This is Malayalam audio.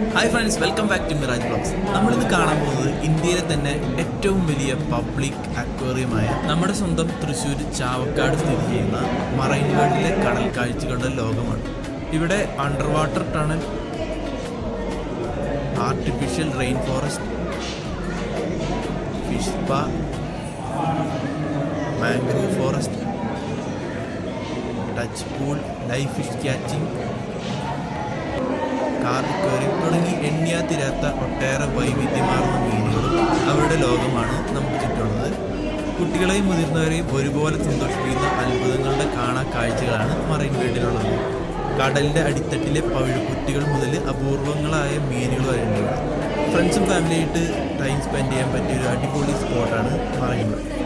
Hi friends, welcome back to Miraj blogs. നമ്മളിന്ന് കാണാൻ പോകുന്നത് ഇന്ത്യയിലെ തന്നെ ഏറ്റവും വലിയ പബ്ലിക് അക്വേറിയമായ നമ്മുടെ സ്വന്തം തൃശ്ശൂർ ചാവക്കാട് സ്ഥിതി ചെയ്യുന്ന മറൈൻ വേൾഡിലെ കടൽ കാഴ്ചകളുടെ ലോകമാണ്. ഇവിടെ under water tunnel, artificial rain forest, fish spa, mangrove forest, touch pool, life fish catching, car aquarium തുടങ്ങി എണ്ണിയാത്തിരാത്ത ഒട്ടേറെ വൈവിധ്യമാർന്ന മീനുകളും അവരുടെ ലോകമാണ് നമുക്ക് ചുറ്റുള്ളത്. കുട്ടികളെയും മുതിർന്നവരെയും ഒരുപോലെ സന്തോഷിപ്പിക്കുന്ന അത്ഭുതങ്ങളുടെ കാണാ കാഴ്ചകളാണ് മറൈൻ വേൾഡിലുള്ളത്. കടലിൻ്റെ അടിത്തട്ടിലെ പവിഴക്കുറ്റികൾ മുതൽ അപൂർവങ്ങളായ മീനുകൾ വരെയുണ്ട്. ഫ്രണ്ട്സും ഫാമിലിയായിട്ട് ടൈം സ്പെൻഡ് ചെയ്യാൻ പറ്റിയ ഒരു അടിപൊളി സ്പോട്ടാണ് മറൈൻ വേൾഡ്.